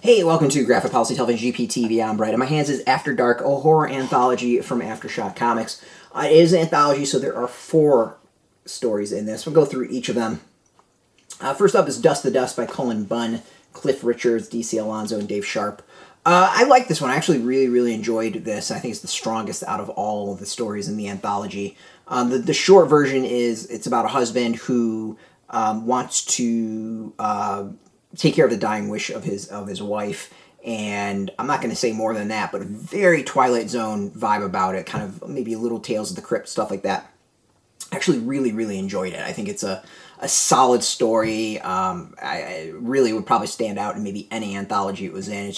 Hey, welcome to Graphic Policy Television GPTV. I'm Brett. In my hands is After Dark, a horror anthology from AfterShock Comics. It is an anthology, so there are 4 stories in this. We'll go through each of them. First up is Dust to Dust by Cullen, Bunn, Cliff Richards, DC Alonso, and Dave Sharpe. I like this one. I actually really enjoyed this. I think it's the strongest out of all of the stories in the anthology. The short version is it's about a husband who wants to take care of the dying wish of his wife, and I'm not going to say more than that, but a very Twilight Zone vibe about it, kind of maybe a little Tales of the Crypt, stuff like that. Actually really enjoyed it. I think it's a solid story. I really would probably stand out in maybe any anthology it was in.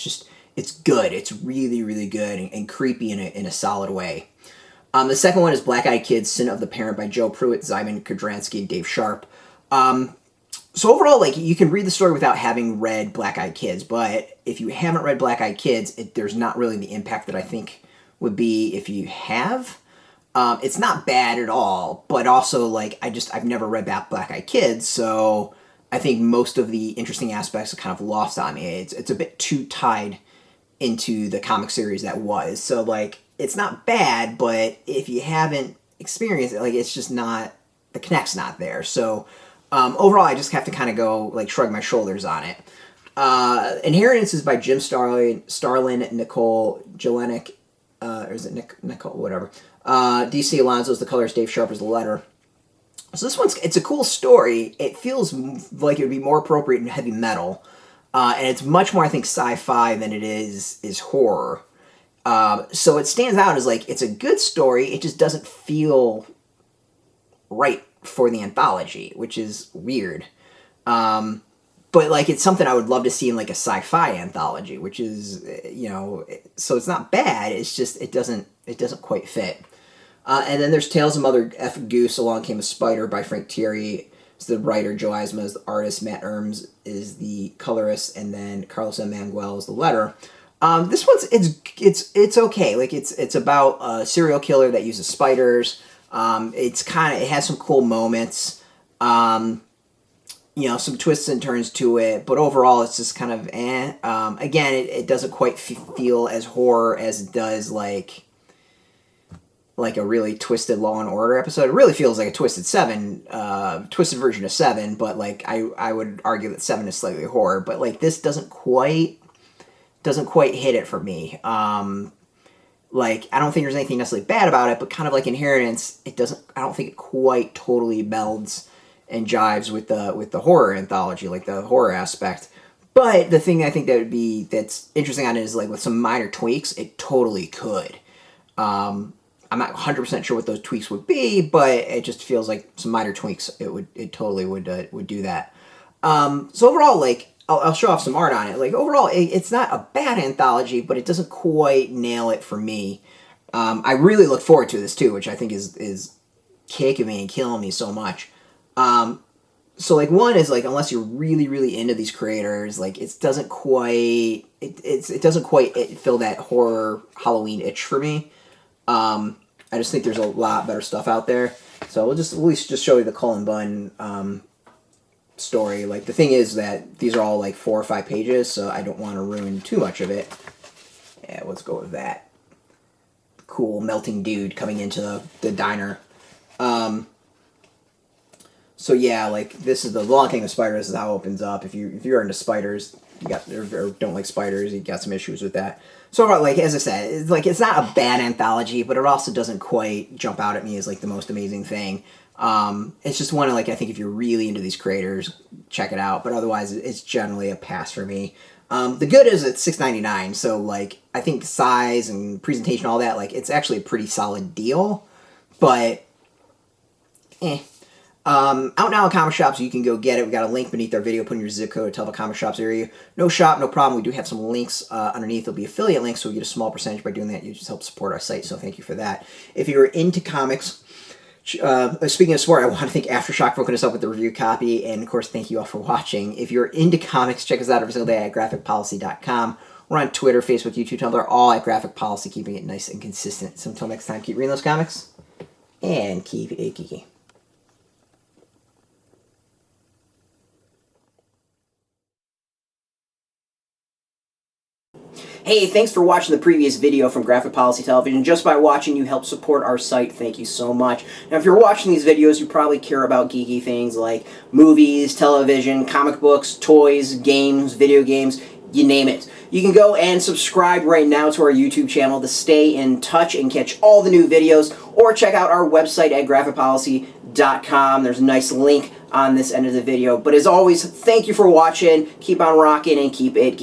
It's good. It's really good and creepy in a solid way. The second one is Black Eyed Kids, Sin of the Parent by Joe Pruett, Szymon, Kudranski, and Dave Sharpe. So overall, like, you can read the story without having read Black Eyed Kids, but if you haven't read Black Eyed Kids, there's not really the impact that I think would be if you have. It's not bad at all, but also, like, I've never read Black Eyed Kids, so I think most of the interesting aspects are kind of lost on me. It's a bit too tied into the comic series that was. So, like, it's not bad, but if you haven't experienced it, like, it's just not, the connect's not there. So, overall, I just have to kind of go, like, shrug my shoulders on it. Inheritance is by Jim Starlin, Nikkol, Jelenic, or is it Nikkol, whatever. DC Alonso is the colors, Dave Sharpe is the letter. So this it's a cool story. It feels like it would be more appropriate in heavy metal. And it's much more, I think, sci-fi than it is horror. So it stands out as, like, it's a good story. It just doesn't feel right for the anthology, which is weird. But, like, it's something I would love to see in, like, a sci-fi anthology, which is, you know, so it's not bad. It's just, it doesn't quite fit. And then there's Tales of Mother F. Goose, Along Came a Spider by Frank Tieri. It's the writer, Joe Eisma is the artist, Matt Herms is the colorist, and then Carlos and Mangual is the letter. This one's, it's okay. Like, it's about a serial killer that uses spiders. It has some cool moments. You know, some twists and turns to it, but overall it's just kind of eh. Again, it doesn't quite feel as horror as it does like a really twisted Law and Order episode. It really feels like a twisted version of Seven, but, like, I would argue that Seven is slightly horror, but, like, this doesn't quite hit it for me. Like, I don't think there's anything necessarily bad about it, but kind of like Inheritance, I don't think it quite totally melds and jives with the horror anthology, like the horror aspect. But the thing I think that's interesting on it is, like, with some minor tweaks, it totally could. I'm not 100% sure what those tweaks would be, but it just feels like some minor tweaks, it totally would do that. So overall, like, I'll show off some art on it. Like, overall, it's not a bad anthology, but it doesn't quite nail it for me. I really look forward to this, too, which I think is kicking me and killing me so much. So, like, one is, like, unless you're really into these creators, like, it doesn't quite fill that horror Halloween itch for me. I just think there's a lot better stuff out there. So we'll at least show you the Cullen Bunn story. Like, the thing is that these are all, like, 4 or 5 pages, so I don't want to ruin too much of it. Yeah, let's go with that. Cool melting dude coming into the diner. So yeah, like, this is the Long King of Spiders. This is how it opens up. If you're into spiders, or don't like spiders, you got some issues with that. So, like, as I said, it's not a bad anthology, but it also doesn't quite jump out at me as, like, the most amazing thing. It's just one of, like, I think if you're really into these creators, check it out. But otherwise, it's generally a pass for me. The good is it's $6.99, so, like, I think size and presentation, all that, like, it's actually a pretty solid deal. But, out now in comic shops, you can go get it. We got a link beneath our video. Put in your zip code, tell the comic shops area. No shop, no problem. We do have some links underneath. There'll be affiliate links, so we get a small percentage by doing that. You just help support our site, so thank you for that. If you're into comics, speaking of sport, I want to thank AfterShock for hooking us up with the review copy, and of course, thank you all for watching. If you're into comics, check us out every single day at graphicpolicy.com. We're on Twitter, Facebook, YouTube, Tumblr, all at Graphic Policy, keeping it nice and consistent. So until next time, keep reading those comics, and keep it geeky. Hey, thanks for watching the previous video from Graphic Policy Television. Just by watching, you help support our site. Thank you so much. Now, if you're watching these videos, you probably care about geeky things like movies, television, comic books, toys, games, video games, you name it. You can go and subscribe right now to our YouTube channel to stay in touch and catch all the new videos, or check out our website at graphicpolicy.com. There's a nice link on this end of the video. But as always, thank you for watching. Keep on rocking and keep it geeky.